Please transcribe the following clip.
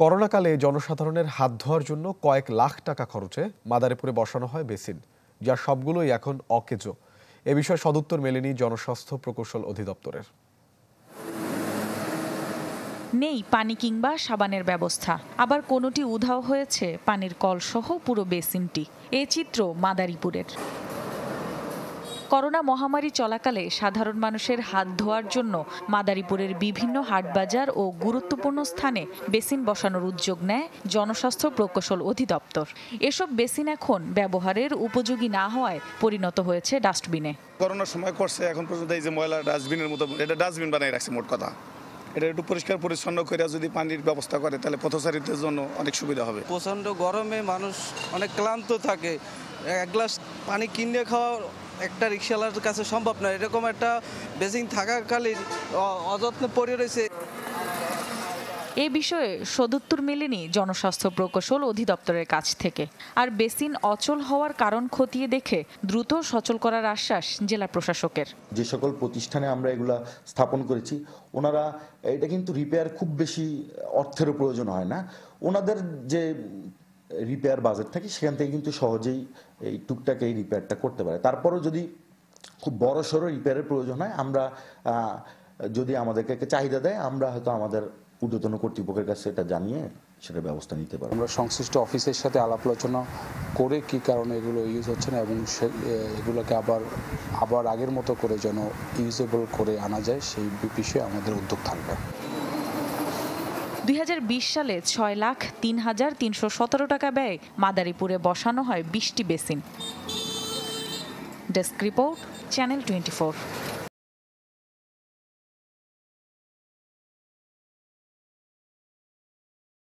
করোনাকালে জনসাধারণের হাত ধোয়ার জন্য কয়েক লাখ টাকা খরচে মাদারীপুরে বসানো হয় বেসিন, যার সবগুলোই এখন অকেজো। এ বিষয়ে সদুত্তর মেলেনি জনস্বাস্থ্য প্রকৌশল অধিদপ্তরের। নেই পানি কিংবা সাবানের ব্যবস্থা, আবার কোনোটি উধাও হয়েছে পানির কলসহ পুরো বেসিনটি। এ চিত্র মাদারীপুরের। করোনা মহামারী চলাকালে সাধারণ মানুষের হাত ধোয়ার জন্য মাদারীপুরের বিভিন্ন হাটবাজার ও গুরুত্বপূর্ণ স্থানে বেসিন বসানোর উদ্যোগ নেয় জনস্বাস্থ্য প্রকৌশল অধিদপ্তর। এসব বেসিন এখন ব্যবহারের উপযোগী না হওয়ায় পরিণত হয়েছে ডাস্টবিনে। করোনার সময় করছে, এখন পর্যন্ত এই যে ময়লা ডাস্টবিনের মতো এটা ডাস্টবিন বানিয়ে রাখছে। মোট কথা এটা একটু পরিষ্কার পরিচ্ছন্ন করে যদি পানির ব্যবস্থা করে তাহলে পথচারীদের জন্য অনেক সুবিধা হবে। প্রচণ্ড গরমে মানুষ অনেক ক্লান্ত থাকে, এক গ্লাস পানি কিনে খাওয়া একটা রিক্সাওয়ালার কাছে সম্ভব নয়। এরকম একটা বেসিন থাকাকালীন অযত্নে পড়ে রয়েছে। এ বিষয়ে সদুত্তর মেলেনি জনস্বাস্থ্য প্রকৌশল অধিদপ্তরের কাছ থেকে। আর বেসিন অচল হওয়ার কারণ খতিয়ে দেখে দ্রুত সচল করার আশ্বাস জেলা প্রশাসকের। যে সকল প্রতিষ্ঠানে আমরা এগুলা স্থাপন করেছি, ওনারা এটা কিন্তু রিপেয়ার খুব বেশি অর্থেরও প্রয়োজন হয় না। ওনাদের যে রিপেয়ার বাজেট থাকে সেখান থেকে কিন্তু সহজেই এই টুকটাক এই রিপেয়ারটা করতে পারে। তারপরও যদি খুব বড় সড়ো রিপেয়ারের প্রয়োজন হয়, আমরা যদি আমাদেরকে একটা চাহিদা দেয়, আমরা হয়তো আমাদের ঊর্ধ্বতন কর্তৃপক্ষের কাছে এটা জানিয়ে সেটার ব্যবস্থা নিতে পারবো। আমরা সংশ্লিষ্ট অফিসের সাথে আলাপ আলোচনা করে কি কারণে এগুলো ইউজ হচ্ছে না এবং এগুলোকে আবার আগের মতো করে যেন ইউজেবল করে আনা যায়, সেই বিষয়ে আমাদের উদ্যোগ থাকবে। 2020 সালে 6,03,317 টাকা ব্যয়ে মাদারীপুরে বসানো হয় 20টি বেসিন। Desk report, channel 24।